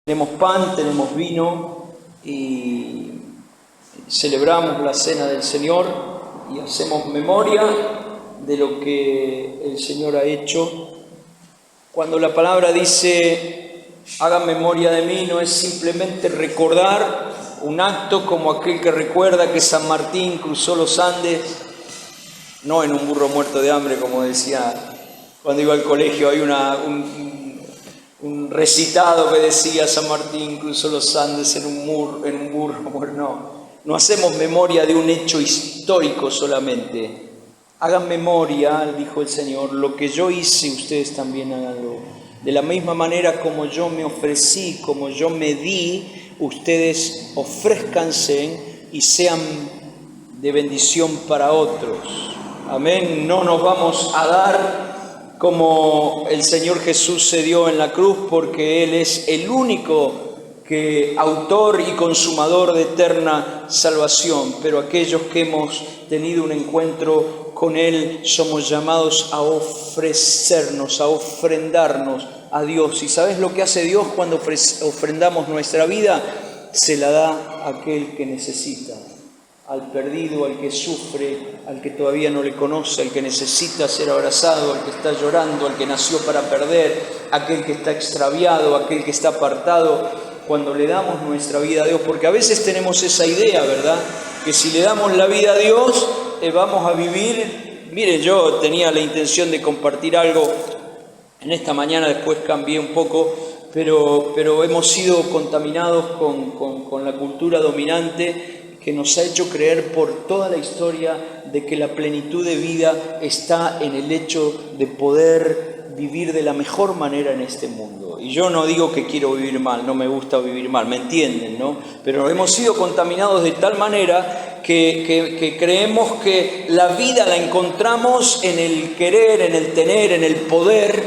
Tenemos pan, tenemos vino y celebramos la cena del Señor y hacemos memoria de lo que el Señor ha hecho. Cuando la palabra dice, hagan memoria de mí, no es simplemente recordar un acto como aquel que recuerda que San Martín cruzó los Andes, no en un burro muerto de hambre, como decía cuando iba al colegio. Hay un recitado que decía San Martín cruzó los Andes en un burro. Bueno, no hacemos memoria de un hecho histórico solamente. Hagan memoria, dijo el Señor, lo que yo hice, ustedes también háganlo. De la misma manera como yo me ofrecí, como yo me di, ustedes ofrézcanse y sean de bendición para otros. Amén. No nos vamos a dar como el Señor Jesús se dio en la cruz, porque Él es el único autor y consumador de eterna salvación, pero aquellos que hemos tenido un encuentro con Él somos llamados a ofrecernos, a ofrendarnos a Dios. ¿Y sabes lo que hace Dios cuando ofrendamos nuestra vida? Se la da a aquel que necesita, al perdido, al que sufre, al que todavía no le conoce, al que necesita ser abrazado, al que está llorando, al que nació para perder, aquel que está extraviado, aquel que está apartado. Cuando le damos nuestra vida a Dios, porque a veces tenemos esa idea, ¿verdad?, que si le damos la vida a Dios, vamos a vivir. Miren, yo tenía la intención de compartir algo en esta mañana, después cambié un poco, pero hemos sido contaminados con la cultura dominante que nos ha hecho creer por toda la historia de que la plenitud de vida está en el hecho de poder vivir de la mejor manera en este mundo. Y yo no digo que quiero vivir mal, no me gusta vivir mal, ¿me entienden, no? Pero hemos sido contaminados de tal manera que creemos que la vida la encontramos en el querer, en el tener, en el poder,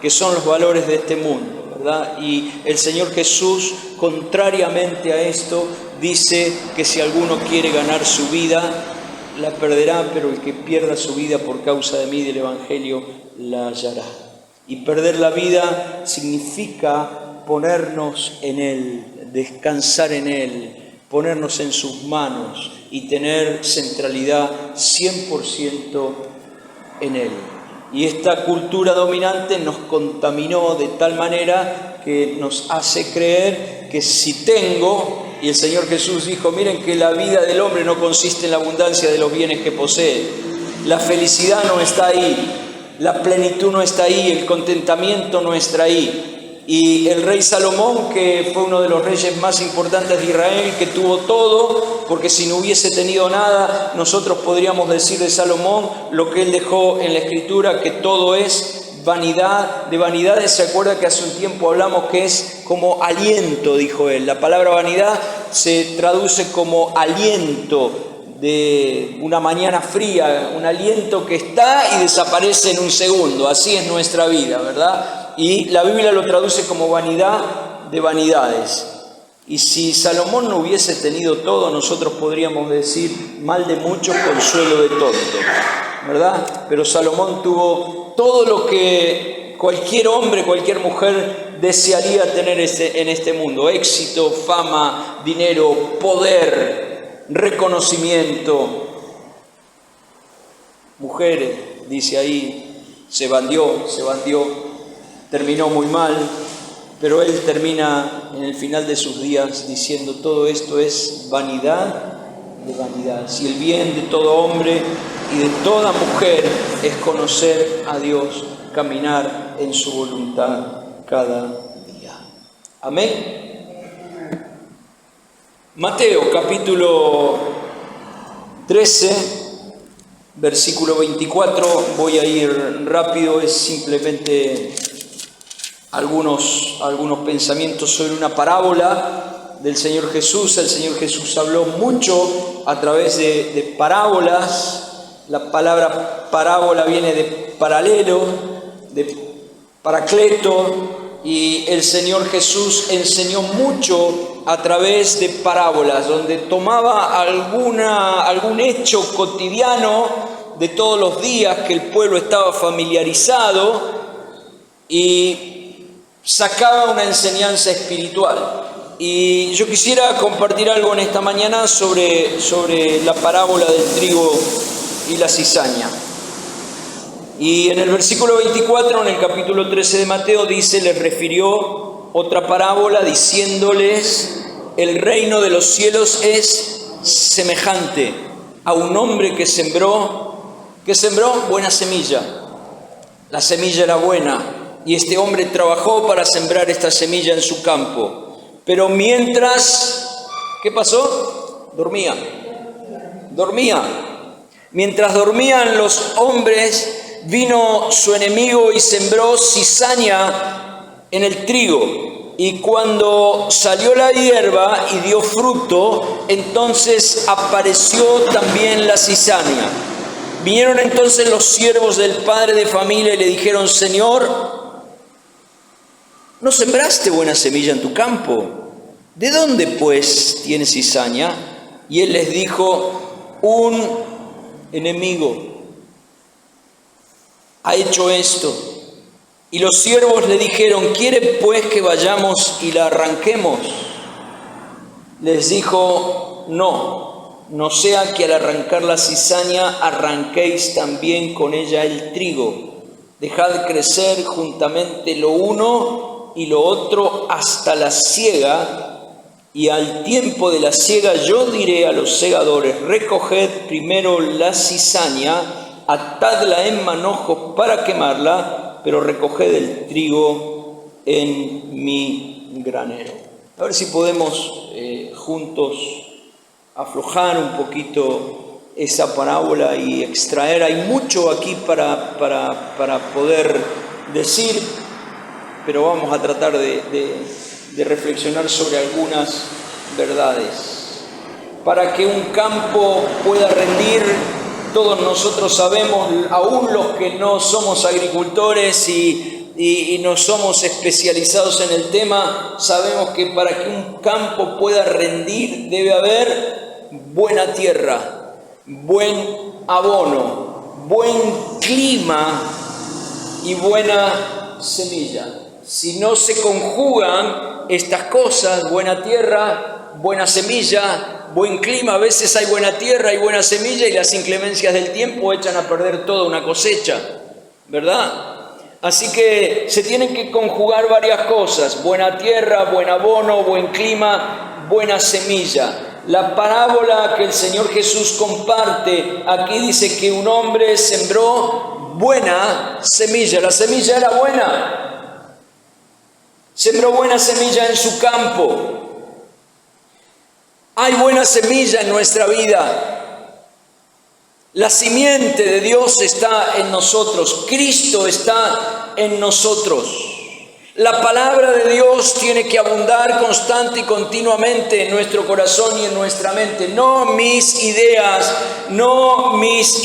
que son los valores de este mundo, ¿verdad? Y el Señor Jesús, contrariamente a esto, dice que si alguno quiere ganar su vida, la perderá, pero el que pierda su vida por causa de mí y del Evangelio, la hallará. Y perder la vida significa ponernos en Él, descansar en Él, ponernos en sus manos y tener centralidad 100% en Él. Y esta cultura dominante nos contaminó de tal manera que nos hace creer que si tengo, y el Señor Jesús dijo, miren que la vida del hombre no consiste en la abundancia de los bienes que posee. La felicidad no está ahí, la plenitud no está ahí, el contentamiento no está ahí. Y el rey Salomón, que fue uno de los reyes más importantes de Israel, que tuvo todo, porque si no hubiese tenido nada, nosotros podríamos decir de Salomón lo que él dejó en la Escritura, que todo es vanidad de vanidades. ¿Se acuerda que hace un tiempo hablamos que es como aliento? Dijo él. La palabra vanidad se traduce como aliento de una mañana fría, un aliento que está y desaparece en un segundo. Así es nuestra vida, ¿verdad? Y la Biblia lo traduce como vanidad de vanidades. Y si Salomón no hubiese tenido todo, nosotros podríamos decir mal de muchos, consuelo de tontos, ¿verdad? Pero Salomón tuvo todo lo que cualquier hombre, cualquier mujer desearía tener en este mundo: éxito, fama, dinero, poder, reconocimiento. Mujeres, dice ahí, se bandió, terminó muy mal, pero él termina en el final de sus días diciendo: todo esto es vanidad de vanidad. Si el bien de todo hombre y de toda mujer es conocer a Dios, caminar en su voluntad cada día. Amén. Mateo capítulo 13, versículo 24, voy a ir rápido, es simplemente algunos pensamientos sobre una parábola del Señor Jesús. El Señor Jesús habló mucho a través de parábolas. La palabra parábola viene de paralelo, de paracleto, y el Señor Jesús enseñó mucho a través de parábolas, donde tomaba algún hecho cotidiano de todos los días que el pueblo estaba familiarizado y sacaba una enseñanza espiritual. Y yo quisiera compartir algo en esta mañana sobre la parábola del trigo y la cizaña. Y en el versículo 24, en el capítulo 13 de Mateo, dice, les refirió otra parábola diciéndoles, el reino de los cielos es semejante a un hombre que sembró buena semilla. La semilla era buena y este hombre trabajó para sembrar esta semilla en su campo. Pero mientras, ¿qué pasó? Dormía. Mientras dormían los hombres, vino su enemigo y sembró cizaña en el trigo. Y cuando salió la hierba y dio fruto, entonces apareció también la cizaña. Vinieron entonces los siervos del padre de familia y le dijeron, Señor, ¿no sembraste buena semilla en tu campo? ¿De dónde pues tienes cizaña? Y él les dijo, un enemigo ha hecho esto. Y los siervos le dijeron, ¿quiere pues que vayamos y la arranquemos? Les dijo, no sea que al arrancar la cizaña arranquéis también con ella el trigo. Dejad crecer juntamente lo uno y lo otro hasta la siega, y al tiempo de la siega yo diré a los segadores, recoged primero la cizaña, atadla en manojos para quemarla, pero recoged el trigo en mi granero. A ver si podemos juntos aflojar un poquito esa parábola y extraer. Hay mucho aquí para poder decir, pero vamos a tratar de reflexionar sobre algunas verdades. Para que un campo pueda rendir, todos nosotros sabemos, aún los que no somos agricultores y no somos especializados en el tema, sabemos que para que un campo pueda rendir debe haber buena tierra, buen abono, buen clima y buena semilla. Si no se conjugan estas cosas, buena tierra, buena semilla, buen clima, a veces hay buena tierra y buena semilla y las inclemencias del tiempo echan a perder toda una cosecha, ¿verdad? Así que se tienen que conjugar varias cosas, buena tierra, buen abono, buen clima, buena semilla. La parábola que el Señor Jesús comparte aquí dice que un hombre sembró buena semilla. La semilla era buena. Sembró buena semilla en su campo. Hay buena semilla en nuestra vida. La simiente de Dios está en nosotros. Cristo está en nosotros. La palabra de Dios tiene que abundar constante y continuamente en nuestro corazón y en nuestra mente. No mis ideas, no mis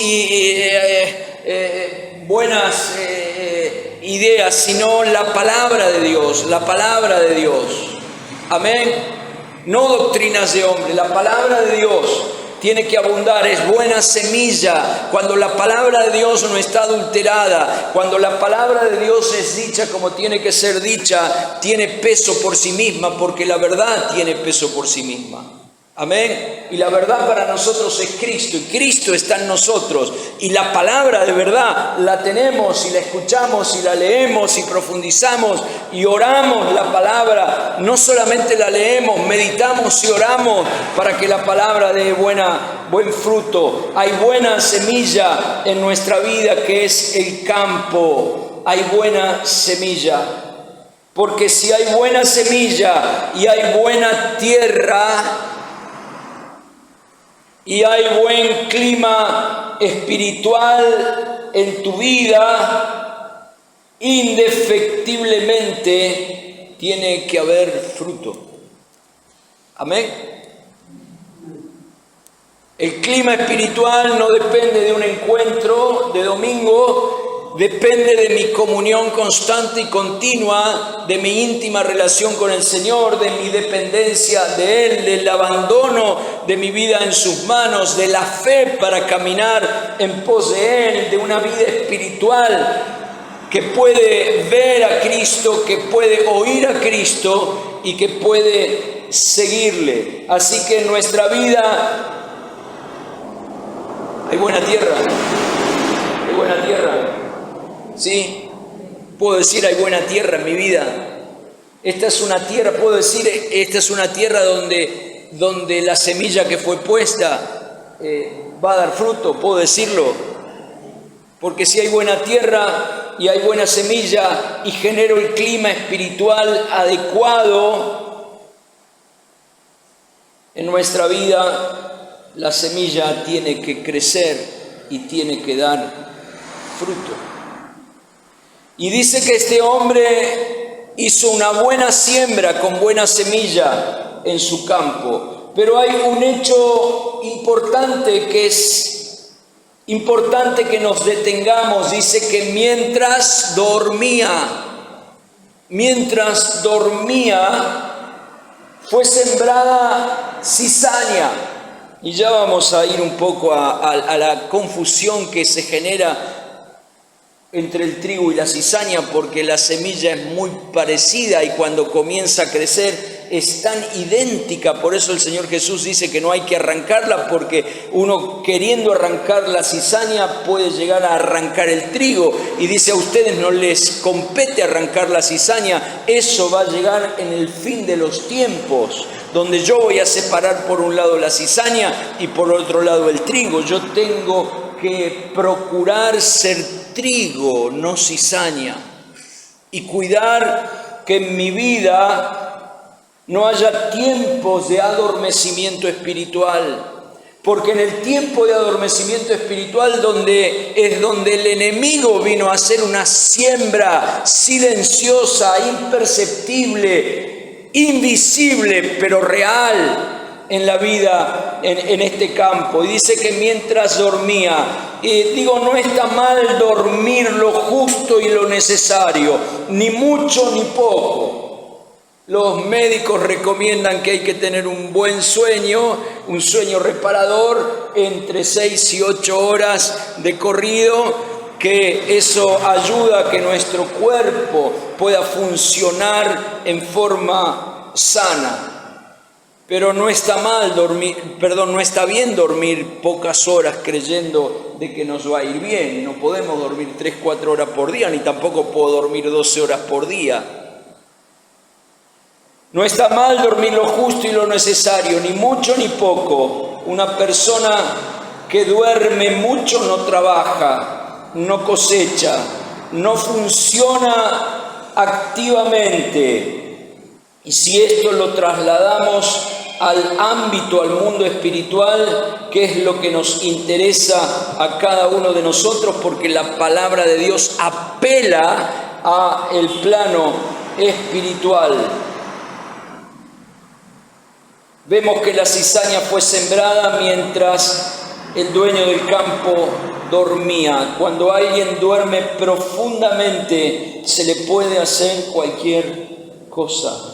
buenas ideas, sino la palabra de Dios, la palabra de Dios. Amén. No doctrinas de hombre, la palabra de Dios tiene que abundar, es buena semilla. Cuando la palabra de Dios no está adulterada, cuando la palabra de Dios es dicha como tiene que ser dicha, tiene peso por sí misma, porque la verdad tiene peso por sí misma. Amén. Y la verdad para nosotros es Cristo, y Cristo está en nosotros. Y la palabra de verdad la tenemos y la escuchamos y la leemos y profundizamos y oramos la palabra. No solamente la leemos, meditamos y oramos para que la palabra dé buen fruto. Hay buena semilla en nuestra vida que es el campo. Hay buena semilla. Porque si hay buena semilla y hay buena tierra, y hay buen clima espiritual en tu vida, indefectiblemente tiene que haber fruto. Amén. El clima espiritual no depende de un encuentro de domingo, depende de mi comunión constante y continua, de mi íntima relación con el Señor, de mi dependencia de Él, del abandono de mi vida en sus manos, de la fe para caminar en pos de Él, de una vida espiritual que puede ver a Cristo, que puede oír a Cristo y que puede seguirle. Así que en nuestra vida hay buena tierra, hay buena tierra, ¿sí? Puedo decir hay buena tierra en mi vida. Esta es una tierra, puedo decir, esta es una tierra donde la semilla que fue puesta va a dar fruto, puedo decirlo. Porque si hay buena tierra y hay buena semilla y genero el clima espiritual adecuado en nuestra vida, la semilla tiene que crecer y tiene que dar fruto. Y dice que este hombre hizo una buena siembra con buena semilla en su campo. Pero hay un hecho importante que es importante que nos detengamos. Dice que mientras dormía, fue sembrada cizaña. Y ya vamos a ir un poco a la confusión que se genera entre el trigo y la cizaña, porque la semilla es muy parecida y cuando comienza a crecer es tan idéntica. Por eso el Señor Jesús dice que no hay que arrancarla, porque uno queriendo arrancar la cizaña puede llegar a arrancar el trigo. Y dice: a ustedes no les compete arrancar la cizaña, eso va a llegar en el fin de los tiempos, donde yo voy a separar por un lado la cizaña y por otro lado el trigo. Yo tengo que procurar ser trigo, no cizaña, y cuidar que en mi vida no haya tiempos de adormecimiento espiritual, porque en el tiempo de adormecimiento espiritual es donde el enemigo vino a hacer una siembra silenciosa, imperceptible, invisible, pero real en la vida, en este campo. Y dice que mientras dormía, no está mal dormir lo justo y lo necesario, ni mucho ni poco. Los médicos recomiendan que hay que tener un buen sueño, un sueño reparador, entre 6 y 8 horas de corrido, que eso ayuda a que nuestro cuerpo pueda funcionar en forma sana. Pero no está bien dormir pocas horas creyendo de que nos va a ir bien. No podemos dormir 3-4 horas por día, ni tampoco puedo dormir 12 horas por día. No está mal dormir lo justo y lo necesario, ni mucho ni poco. Una persona que duerme mucho no trabaja, no cosecha, no funciona activamente. Y si esto lo trasladamos al ámbito, al mundo espiritual, ¿qué es lo que nos interesa a cada uno de nosotros? Porque la palabra de Dios apela a el plano espiritual. Vemos que la cizaña fue sembrada mientras el dueño del campo dormía. Cuando alguien duerme profundamente, se le puede hacer cualquier cosa.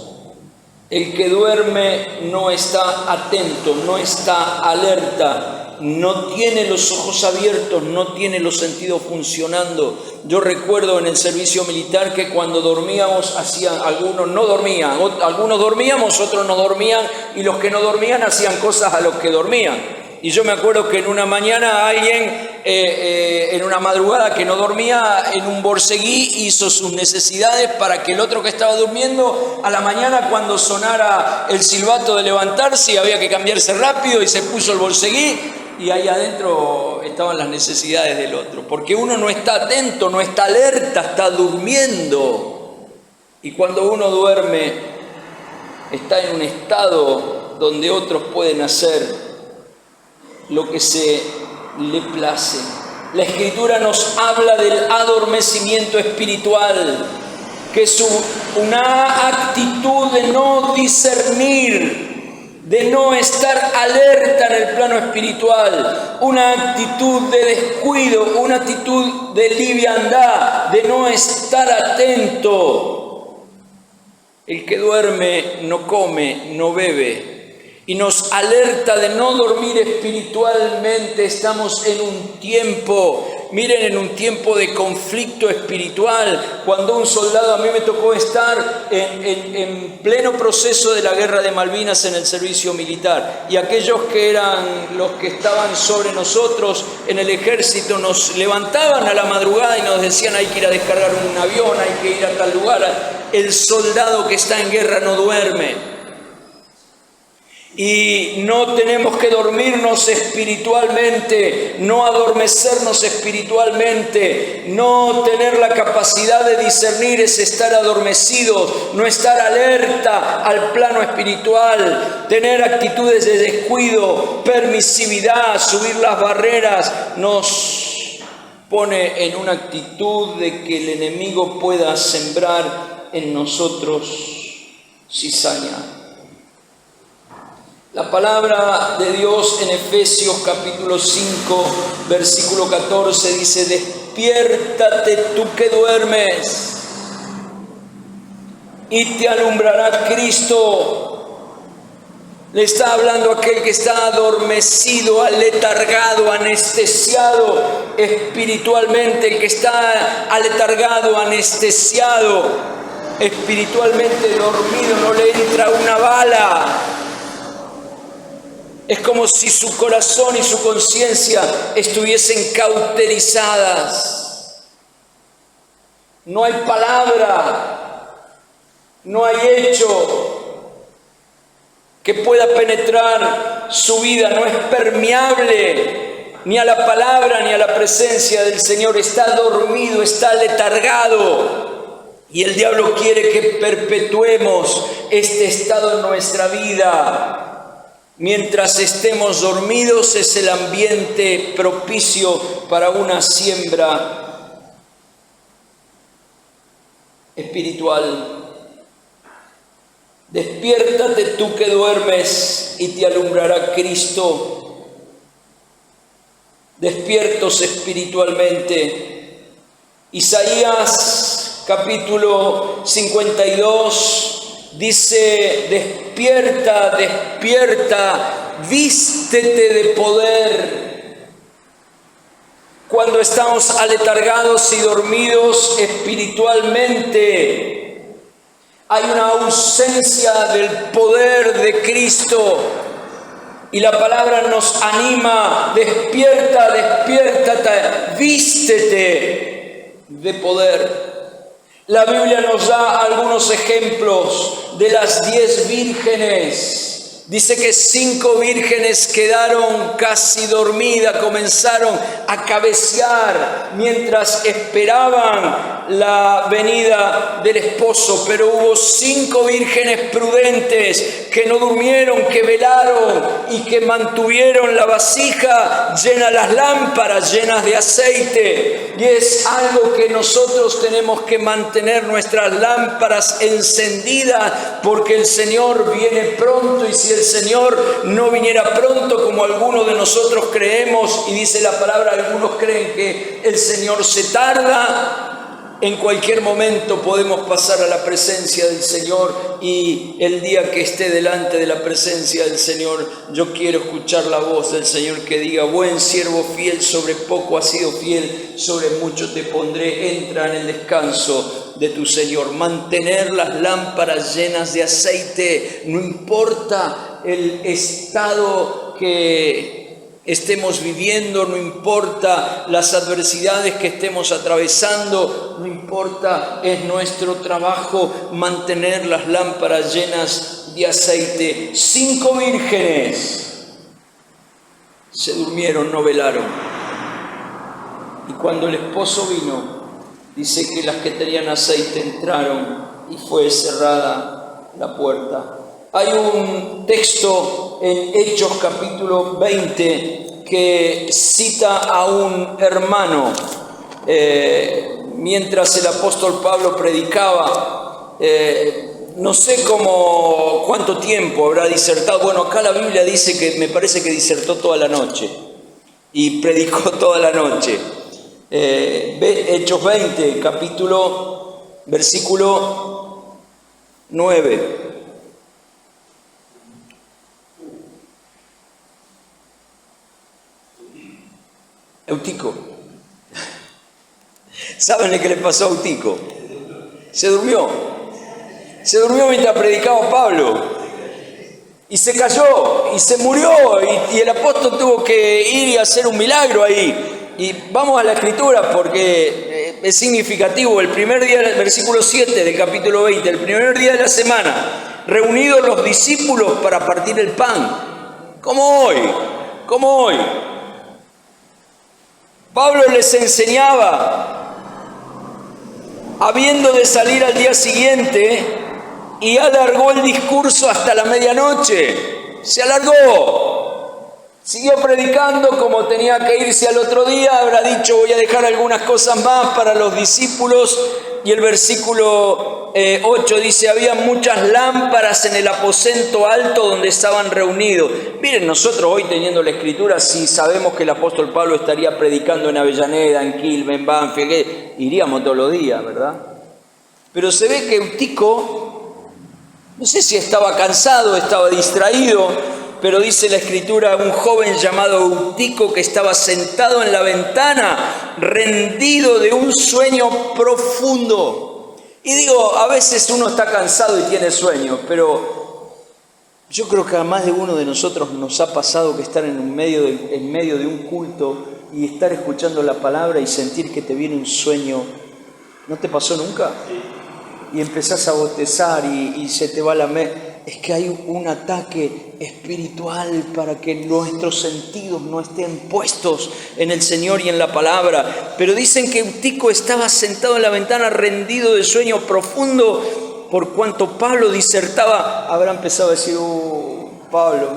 El que duerme no está atento, no está alerta, no tiene los ojos abiertos, no tiene los sentidos funcionando. Yo recuerdo en el servicio militar que cuando dormíamos, algunos no dormían, algunos dormíamos, otros no dormían, y los que no dormían hacían cosas a los que dormían. Y yo me acuerdo que en una mañana alguien, en una madrugada que no dormía, en un borceguí hizo sus necesidades para que el otro que estaba durmiendo, a la mañana cuando sonara el silbato de levantarse, había que cambiarse rápido y se puso el borceguí y ahí adentro estaban las necesidades del otro. Porque uno no está atento, no está alerta, está durmiendo. Y cuando uno duerme, está en un estado donde otros pueden hacer lo que se le place. La Escritura nos habla del adormecimiento espiritual, que es una actitud de no discernir, de no estar alerta en el plano espiritual, una actitud de descuido, una actitud de liviandad, de no estar atento. El que duerme no come, no bebe, y nos alerta de no dormir espiritualmente. Estamos en un tiempo Miren, en un tiempo de conflicto espiritual, cuando un soldado, a mí me tocó estar en pleno proceso de la guerra de Malvinas en el servicio militar, y aquellos que eran los que estaban sobre nosotros en el ejército nos levantaban a la madrugada y nos decían: hay que ir a descargar un avión, hay que ir a tal lugar. El soldado que está en guerra no duerme. Y no tenemos que dormirnos espiritualmente, no adormecernos espiritualmente. No tener la capacidad de discernir es estar adormecidos, no estar alerta al plano espiritual. Tener actitudes de descuido, permisividad, subir las barreras, nos pone en una actitud de que el enemigo pueda sembrar en nosotros cizaña. La palabra de Dios en Efesios capítulo 5, versículo 14 dice: despiértate tú que duermes, y te alumbrará Cristo. Le está hablando a aquel que está adormecido, aletargado, anestesiado espiritualmente, el que está aletargado, anestesiado, espiritualmente dormido, no le entra una bala. Es como si su corazón y su conciencia estuviesen cauterizadas. No hay palabra, no hay hecho que pueda penetrar su vida, no es permeable ni a la palabra ni a la presencia del Señor. Está dormido, está letargado, y el diablo quiere que perpetuemos este estado en nuestra vida. Mientras estemos dormidos es el ambiente propicio para una siembra espiritual. Despiértate tú que duermes, y te alumbrará Cristo. Despiertos espiritualmente. Isaías capítulo 52 dice: despierta, despierta, vístete de poder. Cuando estamos aletargados y dormidos espiritualmente, hay una ausencia del poder de Cristo, y la palabra nos anima: despierta, despiértate, vístete de poder. La Biblia nos da algunos ejemplos de las 10 vírgenes. Dice que 5 vírgenes quedaron casi dormidas, comenzaron a cabecear mientras esperaban la venida del esposo, pero hubo 5 vírgenes prudentes que no durmieron, que velaron y que mantuvieron la vasija llena, las lámparas llenas de aceite. Y es algo que nosotros tenemos que mantener, nuestras lámparas encendidas, porque el Señor viene pronto. Y si el Señor no viniera pronto, como algunos de nosotros creemos, y dice la palabra, algunos creen que el Señor se tarda, en cualquier momento podemos pasar a la presencia del Señor. Y el día que esté delante de la presencia del Señor, yo quiero escuchar la voz del Señor que diga: buen siervo fiel, sobre poco has sido fiel, sobre mucho te pondré, entra en el descanso de tu Señor. Mantener las lámparas llenas de aceite, no importa el estado que estemos viviendo, no importa las adversidades que estemos atravesando, no importa, es nuestro trabajo mantener las lámparas llenas de aceite. 5 vírgenes se durmieron, no velaron, y cuando el esposo vino, dice que las que tenían aceite entraron y fue cerrada la puerta. Hay un texto en Hechos capítulo 20 que cita a un hermano mientras el apóstol Pablo predicaba. No sé cuánto tiempo habrá disertado. Bueno, acá la Biblia dice que me parece que disertó toda la noche y predicó toda la noche. Hechos 20, versículo 9. Eutico. ¿Saben lo que le pasó a Eutico? Se durmió. Se durmió mientras predicaba Pablo. Y se cayó, y se murió, y el apóstol tuvo que ir y hacer un milagro ahí. Y vamos a la escritura porque es significativo. El primer día, el versículo 7 del capítulo 20, el primer día de la semana, reunidos los discípulos para partir el pan. Como hoy. Pablo les enseñaba, habiendo de salir al día siguiente, y alargó el discurso hasta la medianoche. Se alargó. Siguió predicando como tenía que irse al otro día. Habrá dicho, voy a dejar algunas cosas más para los discípulos. Y el versículo 8 dice, había muchas lámparas en el aposento alto donde estaban reunidos. Miren, nosotros hoy teniendo la escritura, si sabemos que el apóstol Pablo estaría predicando en Avellaneda, en Quilmes, en Banfield, iríamos todos los días, ¿verdad? Pero se ve que Eutico, no sé si estaba cansado, estaba distraído, pero dice la escritura, un joven llamado Eutico que estaba sentado en la ventana, rendido de un sueño profundo. Y digo, a veces uno está cansado y tiene sueño, pero yo creo que a más de uno de nosotros nos ha pasado que estar en medio de un culto y estar escuchando la palabra y sentir que te viene un sueño. ¿No te pasó nunca? Y empezás a bostezar y se te va la mente. Es que hay un ataque espiritual para que nuestros sentidos no estén puestos en el Señor y en la palabra. Pero dicen que Eutico estaba sentado en la ventana rendido de sueño profundo, por cuanto Pablo disertaba. Habrá empezado a decir, Pablo,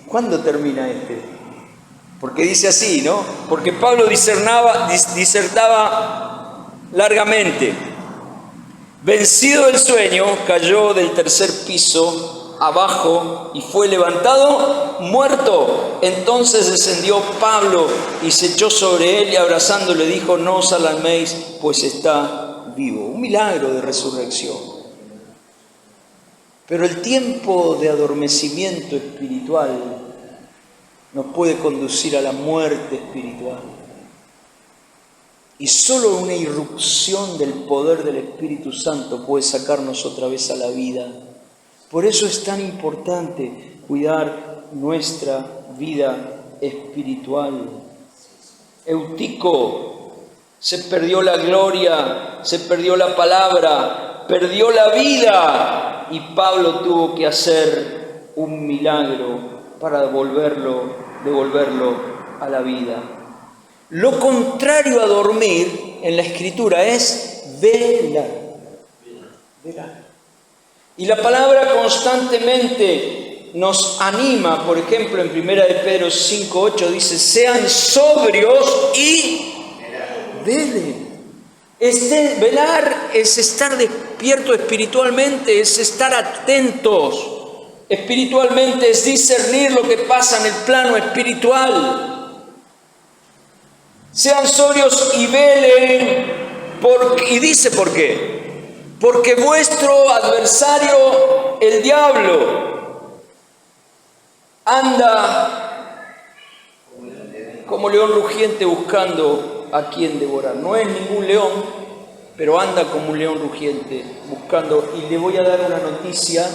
¿cuándo termina este? Porque dice así, ¿no? Porque Pablo disertaba largamente. Vencido del sueño, cayó del tercer piso abajo y fue levantado muerto. Entonces descendió Pablo y se echó sobre él y abrazándole dijo, no os alarméis, pues está vivo. Un milagro de resurrección. Pero el tiempo de adormecimiento espiritual nos puede conducir a la muerte espiritual. Y solo una irrupción del poder del Espíritu Santo puede sacarnos otra vez a la vida. Por eso es tan importante cuidar nuestra vida espiritual. Eutico se perdió la gloria, se perdió la palabra, perdió la vida. Y Pablo tuvo que hacer un milagro para devolverlo a la vida. Lo contrario a dormir en la Escritura es velar. Y la palabra constantemente nos anima, por ejemplo, en 1 de Pedro 5:8 dice, sean sobrios y velen. Velar es estar despierto espiritualmente, es estar atentos. Espiritualmente es discernir lo que pasa en el plano espiritual. Sean sobrios y velen, y dice por qué. Porque vuestro adversario, el diablo, anda como león rugiente buscando a quien devorar. No es ningún león, pero anda como un león rugiente buscando. Y le voy a dar una noticia.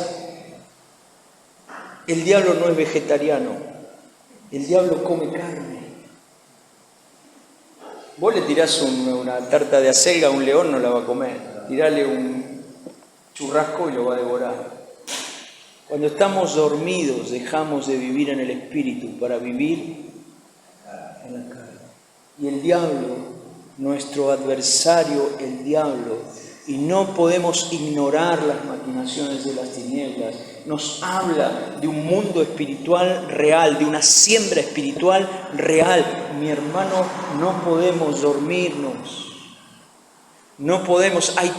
El diablo no es vegetariano, el diablo come carne. Vos le tirás una tarta de acelga a un león, no la va a comer. Tirale un churrasco y lo va a devorar. Cuando estamos dormidos, dejamos de vivir en el espíritu para vivir en la carne. Y el diablo, nuestro adversario, el diablo, y no podemos ignorar las maquinaciones de las tinieblas, nos habla de un mundo espiritual real, de una siembra espiritual real. Mi hermano, no podemos dormirnos, no podemos, hay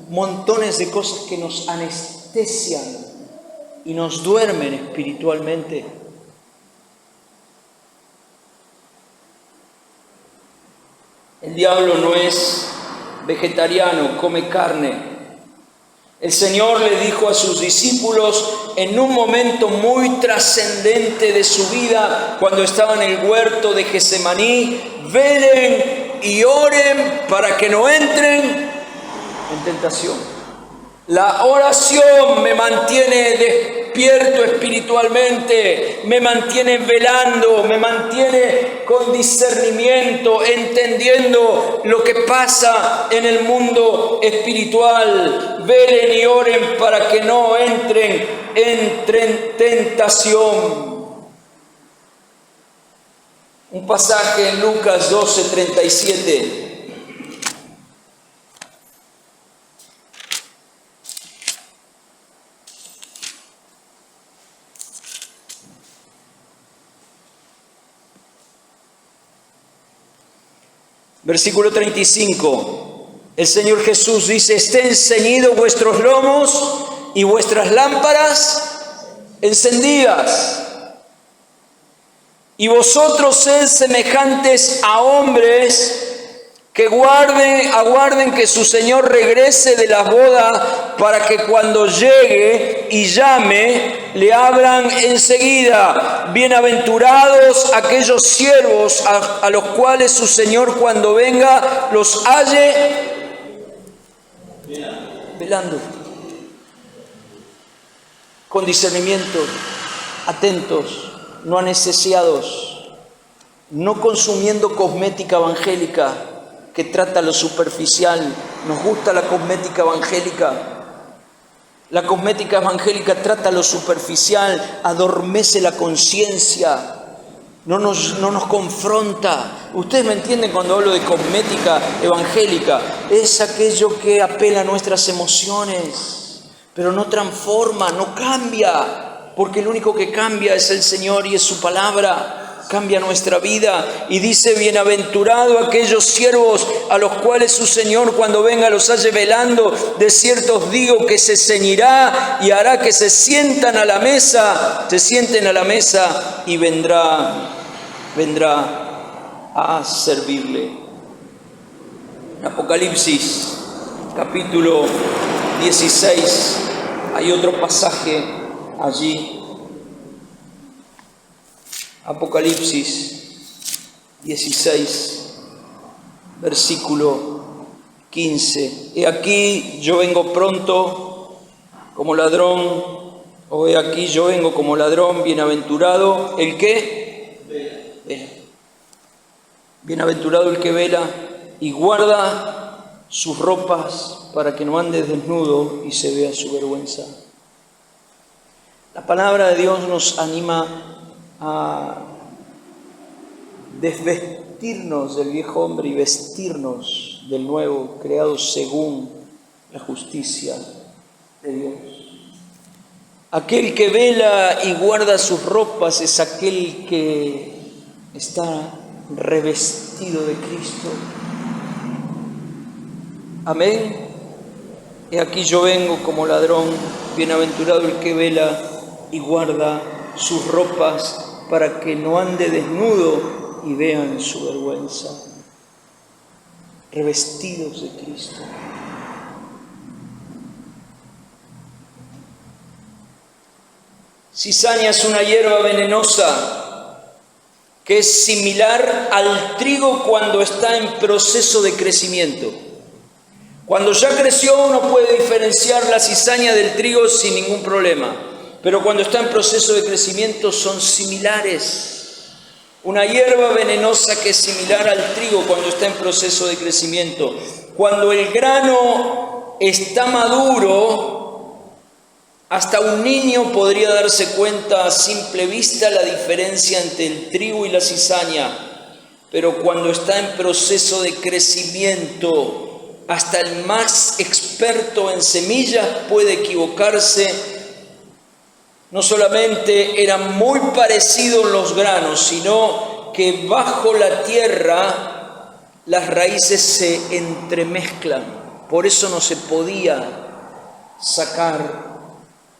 montones de cosas que nos anestesian y nos duermen espiritualmente. El diablo no es vegetariano, come carne. El Señor le dijo a sus discípulos en un momento muy trascendente de su vida, cuando estaba en el huerto de Getsemaní, velen y oren para que no entren en tentación. La oración me mantiene despierto espiritualmente, me mantiene velando, me mantiene con discernimiento, entendiendo lo que pasa en el mundo espiritual. Velen y oren para que no entren en tentación. Un pasaje en Lucas 12:37. Versículo 35, el Señor Jesús dice: estén ceñidos vuestros lomos y vuestras lámparas encendidas. Y vosotros sed semejantes a hombres que aguarden que su Señor regrese de las bodas, para que cuando llegue y llame, le abran enseguida. Bienaventurados aquellos siervos a los cuales su Señor cuando venga los halle velando, con discernimiento, atentos, no anestesiados, no consumiendo cosmética evangélica que trata lo superficial. Nos gusta la cosmética evangélica. La cosmética evangélica trata lo superficial, adormece la conciencia, no nos confronta. Ustedes me entienden cuando hablo de cosmética evangélica. Es aquello que apela a nuestras emociones, pero no transforma, no cambia, porque el único que cambia es el Señor y es su palabra. Cambia nuestra vida. Y dice: bienaventurado aquellos siervos a los cuales su Señor cuando venga los halle velando. De cierto os digo que se ceñirá y hará que se sienten a la mesa y vendrá a servirle. Apocalipsis capítulo 16, hay otro pasaje allí. Apocalipsis 16, versículo 15. He aquí yo vengo pronto como ladrón, o he aquí yo vengo como ladrón. Bienaventurado el que vela. Bienaventurado el que vela y guarda sus ropas, para que no ande desnudo y se vea su vergüenza. La palabra de Dios nos anima a desvestirnos del viejo hombre y vestirnos del nuevo, creado según la justicia de Dios. Aquel que vela y guarda sus ropas es aquel que está revestido de Cristo. Amén. Y aquí yo vengo como ladrón. Bienaventurado el que vela y guarda sus ropas, para que no ande desnudo y vean su vergüenza. Revestidos de Cristo. Cizaña es una hierba venenosa que es similar al trigo cuando está en proceso de crecimiento. Cuando ya creció, uno puede diferenciar la cizaña del trigo sin ningún problema. Pero cuando está en proceso de crecimiento son similares. Una hierba venenosa que es similar al trigo cuando está en proceso de crecimiento. Cuando el grano está maduro, hasta un niño podría darse cuenta a simple vista la diferencia entre el trigo y la cizaña. Pero cuando está en proceso de crecimiento, hasta el más experto en semillas puede equivocarse. No solamente eran muy parecidos los granos, sino que bajo la tierra las raíces se entremezclan. Por eso no se podía sacar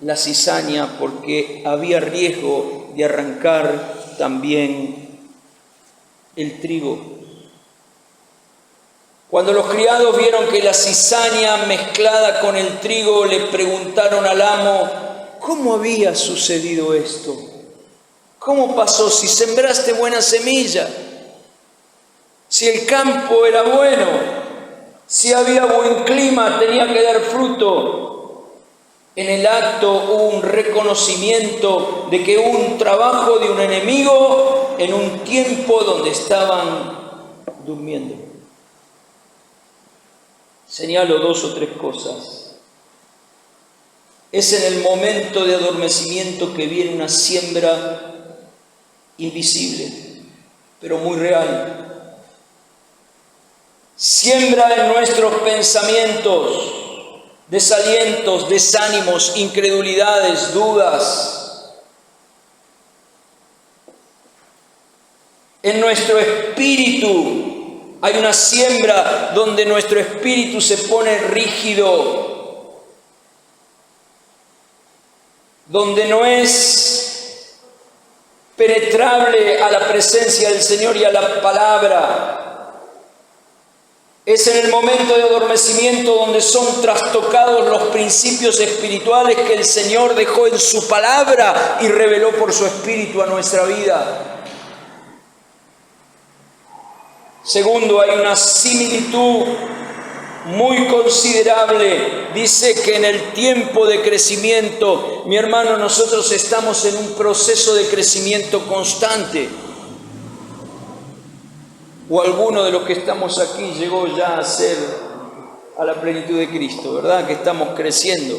la cizaña, porque había riesgo de arrancar también el trigo. Cuando los criados vieron que la cizaña mezclada con el trigo, le preguntaron al amo: ¿cómo había sucedido esto? ¿Cómo pasó si sembraste buena semilla? Si el campo era bueno, si había buen clima, tenía que dar fruto. En el acto hubo un reconocimiento de que hubo un trabajo de un enemigo en un tiempo donde estaban durmiendo. Señalo 2 o 3 cosas. Es en el momento de adormecimiento que viene una siembra invisible, pero muy real. Siembra en nuestros pensamientos desalientos, desánimos, incredulidades, dudas. En nuestro espíritu hay una siembra donde nuestro espíritu se pone rígido, donde no es penetrable a la presencia del Señor y a la palabra. Es en el momento de adormecimiento donde son trastocados los principios espirituales que el Señor dejó en su palabra y reveló por su Espíritu a nuestra vida. Segundo, hay una similitud muy considerable. Dice que en el tiempo de crecimiento, mi hermano, nosotros estamos en un proceso de crecimiento constante. O alguno de los que estamos aquí llegó ya a ser a la plenitud de Cristo, ¿verdad? Que estamos creciendo.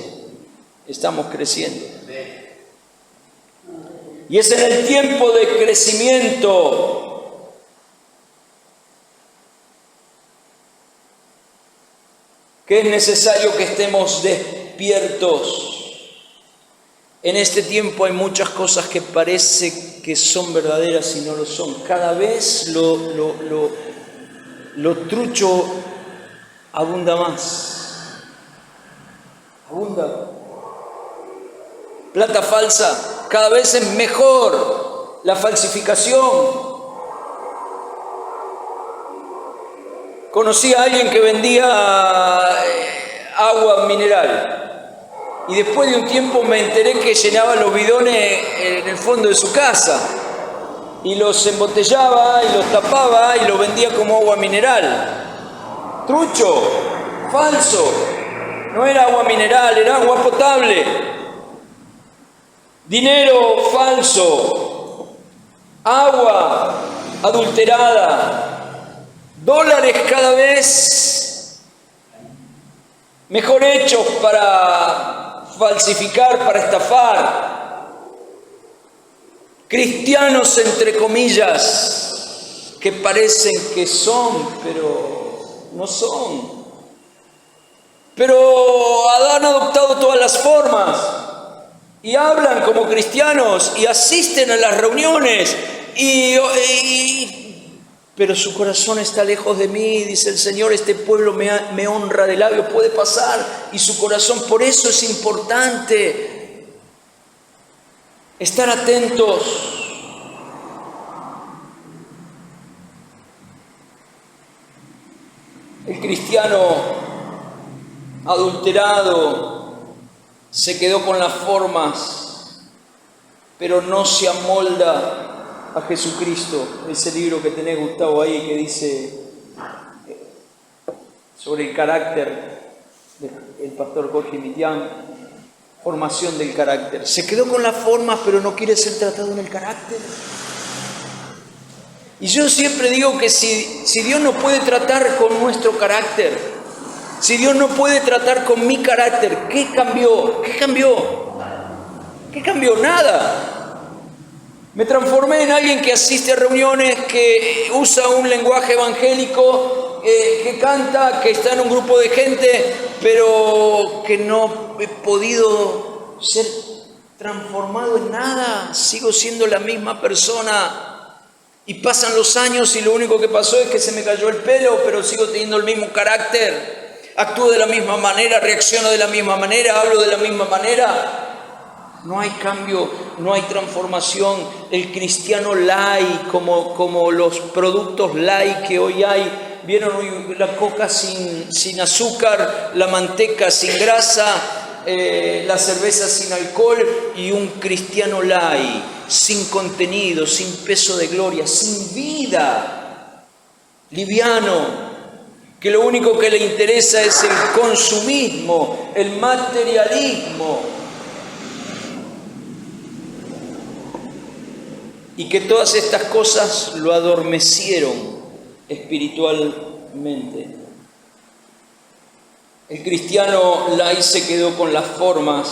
Y es en el tiempo de crecimiento que es necesario que estemos despiertos. En este tiempo hay muchas cosas que parece que son verdaderas y no lo son. Cada vez lo trucho abunda más. Abunda. Plata falsa, cada vez es mejor la falsificación. Conocí a alguien que vendía agua mineral. Y después de un tiempo me enteré que llenaba los bidones en el fondo de su casa y los embotellaba y los tapaba y los vendía como agua mineral. Trucho, falso, no era agua mineral, era agua potable. Dinero falso, agua adulterada, dólares cada vez mejor hechos para falsificar, para estafar. Cristianos, entre comillas, que parecen que son, pero no son. Pero han adoptado todas las formas y hablan como cristianos y asisten a las reuniones pero su corazón está lejos de mí, dice el Señor. Este pueblo me honra de labios, puede pasar, y su corazón. Por eso es importante estar atentos. El cristiano adulterado se quedó con las formas, pero no se amolda a Jesucristo. Ese libro que tenés, Gustavo, ahí, que dice sobre el carácter del pastor Jorge Mitián, formación del carácter. Se quedó con las formas, pero no quiere ser tratado en el carácter. Y yo siempre digo que si Dios no puede tratar con nuestro carácter, si Dios no puede tratar con mi carácter, ¿qué cambió? ¿Qué cambió? ¿Qué cambió? Nada. Me transformé en alguien que asiste a reuniones, que usa un lenguaje evangélico, que canta, que está en un grupo de gente, pero que no he podido ser transformado en nada. Sigo siendo la misma persona. Y pasan los años y lo único que pasó es que se me cayó el pelo, pero sigo teniendo el mismo carácter. Actúo de la misma manera, reacciono de la misma manera, hablo de la misma manera. No hay cambio, no hay transformación. El cristiano light, como los productos light que hoy hay. ¿Vieron hoy la coca sin azúcar, la manteca sin grasa, la cerveza sin alcohol? Y un cristiano light, sin contenido, sin peso de gloria, sin vida. liviano, que lo único que le interesa es el consumismo, el materialismo, y que todas estas cosas lo adormecieron espiritualmente. El cristiano laico se quedó con las formas,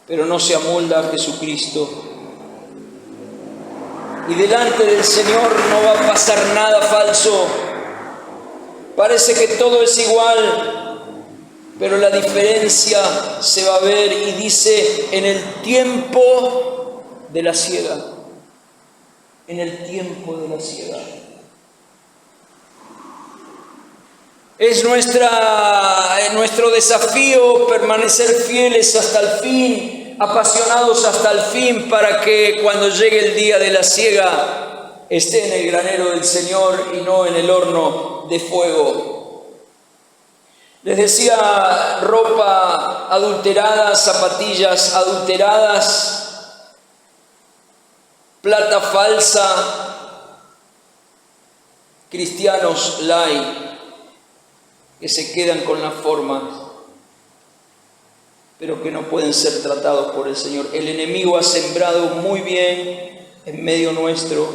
pero no se amolda a Jesucristo. Y delante del Señor no va a pasar nada falso. Parece que todo es igual, pero la diferencia se va a ver, y dice: en el tiempo de la siega. En el tiempo de la siega. Es nuestro desafío permanecer fieles hasta el fin, apasionados hasta el fin, para que cuando llegue el día de la siega esté en el granero del Señor y no en el horno de fuego. Les decía, ropa adulterada, zapatillas adulteradas, plata falsa, cristianos laicos que se quedan con las formas, pero que no pueden ser tratados por el Señor. El enemigo ha sembrado muy bien en medio nuestro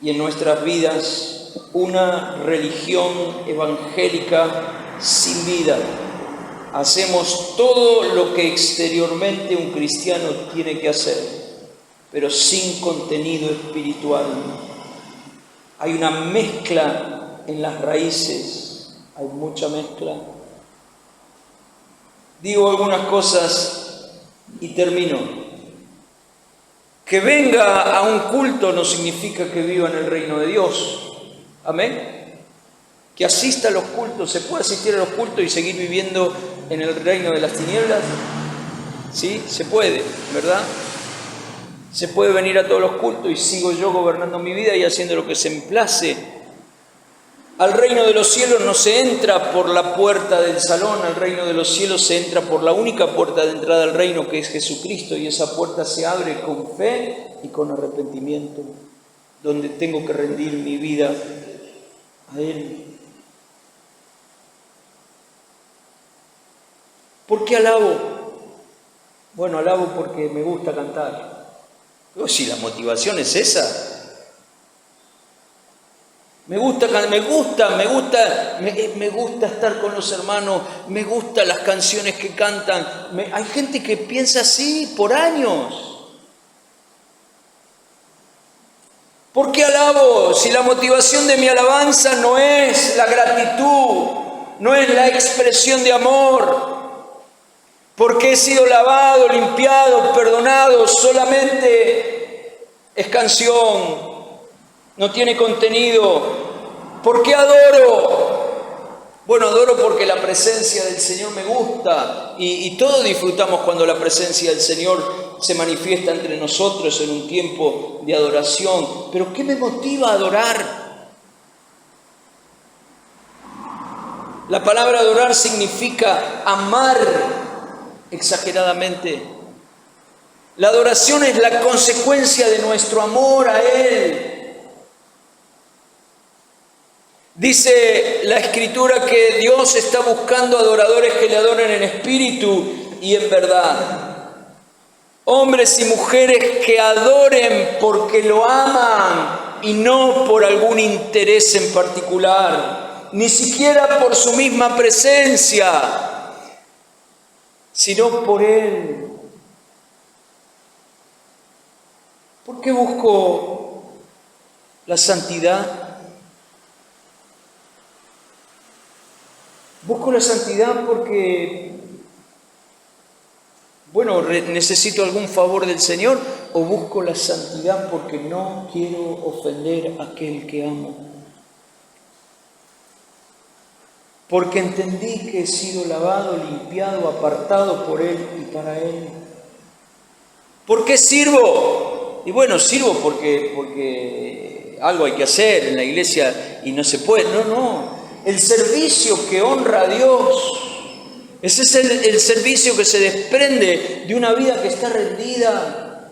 y en nuestras vidas una religión evangélica sin vida. Hacemos todo lo que exteriormente un cristiano tiene que hacer, pero sin contenido espiritual. Hay una mezcla en las raíces. Hay mucha mezcla. Digo algunas cosas y termino. Que venga a un culto no significa que viva en el reino de Dios. Amén. Que asista a los cultos. ¿Se puede asistir a los cultos y seguir viviendo en el reino de las tinieblas? Sí, se puede, ¿verdad? Se puede venir a todos los cultos y sigo yo gobernando mi vida y haciendo lo que se me place. Al reino de los cielos no se entra por la puerta del salón, al reino de los cielos se entra por la única puerta de entrada al reino, que es Jesucristo, y esa puerta se abre con fe y con arrepentimiento, donde tengo que rendir mi vida a Él. ¿Por qué alabo? Bueno, alabo porque me gusta cantar. Pero si la motivación es esa. Me gusta estar con los hermanos, me gustan las canciones que cantan. Hay gente que piensa así por años. ¿Por qué alabo? Si la motivación de mi alabanza no es la gratitud, no es la expresión de amor, porque he sido lavado, limpiado, perdonado, solamente es canción. No tiene contenido. ¿Por qué adoro? Bueno, adoro porque la presencia del Señor me gusta y todos disfrutamos cuando la presencia del Señor se manifiesta entre nosotros en un tiempo de adoración. ¿Pero qué me motiva a adorar? La palabra adorar significa amar exageradamente. La adoración es la consecuencia de nuestro amor a Él. Dice la Escritura que Dios está buscando adoradores que le adoren en espíritu y en verdad. Hombres y mujeres que adoren porque lo aman y no por algún interés en particular, ni siquiera por su misma presencia, sino por Él. ¿Por qué busco la santidad? Busco la santidad porque, bueno, necesito algún favor del Señor, o busco la santidad porque no quiero ofender a aquel que amo. Porque entendí que he sido lavado, limpiado, apartado por Él y para Él. ¿Por qué sirvo? Y bueno, sirvo porque algo hay que hacer en la iglesia y no se puede. No. El servicio que honra a Dios, ese es el servicio que se desprende de una vida que está rendida.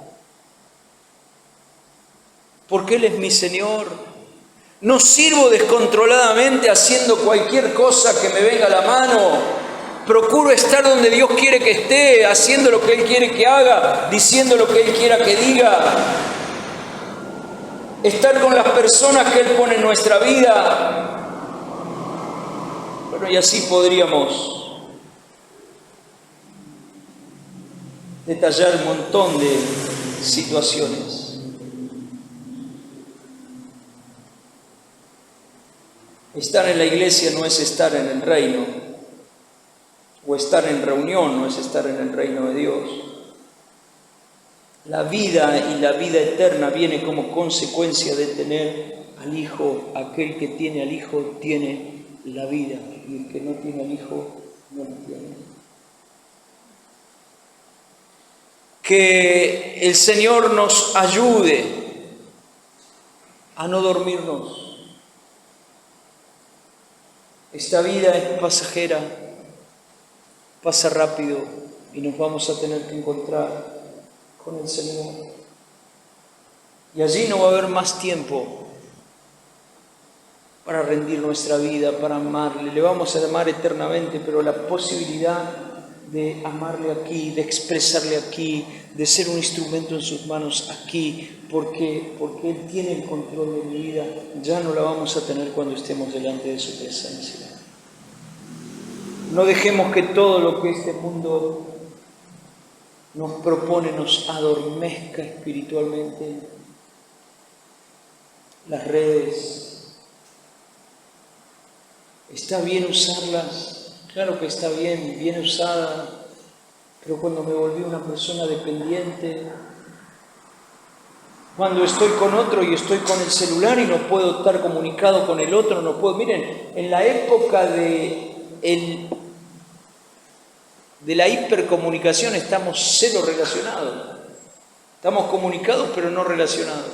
Porque Él es mi Señor. No sirvo descontroladamente haciendo cualquier cosa que me venga a la mano. Procuro estar donde Dios quiere que esté, haciendo lo que Él quiere que haga, diciendo lo que Él quiera que diga. Estar con las personas que Él pone en nuestra vida. Bueno, y así podríamos detallar un montón de situaciones. Estar en la iglesia no es estar en el reino, o estar en reunión no es estar en el reino de Dios. La vida y la vida eterna viene como consecuencia de tener al Hijo. Aquel que tiene al Hijo tiene la vida, y el que no tiene al Hijo no la tiene. Que el Señor nos ayude a no dormirnos. Esta vida es pasajera, pasa rápido y nos vamos a tener que encontrar con el Señor. Y allí no va a haber más tiempo para rendir nuestra vida, para amarle. Le vamos a amar eternamente, pero la posibilidad de amarle aquí, de expresarle aquí, de ser un instrumento en sus manos aquí, porque Él tiene el control de mi vida, ya no la vamos a tener cuando estemos delante de su presencia. No dejemos que todo lo que este mundo nos propone nos adormezca espiritualmente. Las redes, ¿está bien usarlas? Claro que está bien usada, pero cuando me volví una persona dependiente, cuando estoy con otro y estoy con el celular y no puedo estar comunicado con el otro, no puedo. Miren, en la época de la hipercomunicación estamos cero relacionados. Estamos comunicados pero no relacionados.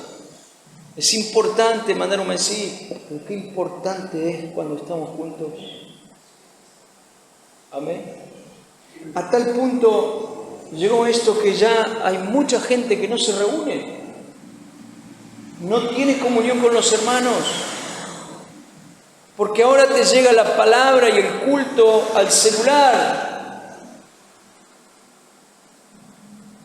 Es importante mandar un mensaje, pero qué importante es cuando estamos juntos. Amén. A tal punto llegó esto que ya hay mucha gente que no se reúne, no tiene comunión con los hermanos, porque ahora te llega la palabra y el culto al celular.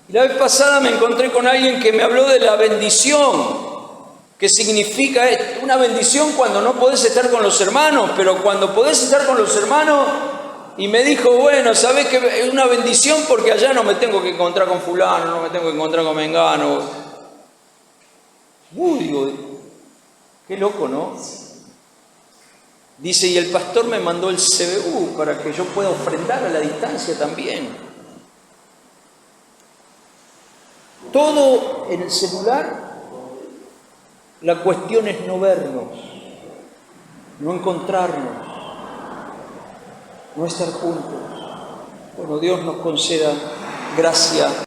Y la vez pasada me encontré con alguien que me habló de la bendición, que significa una bendición cuando no podés estar con los hermanos, pero cuando podés estar con los hermanos. Y me dijo, bueno, ¿sabés que es una bendición? Porque allá no me tengo que encontrar con fulano, no me tengo que encontrar con mengano. Digo, qué loco, ¿no? Dice, y el pastor me mandó el CBU para que yo pueda ofrendar a la distancia también. Todo en el celular, la cuestión es no vernos, no encontrarnos, no estar juntos. Bueno, Dios nos conceda gracia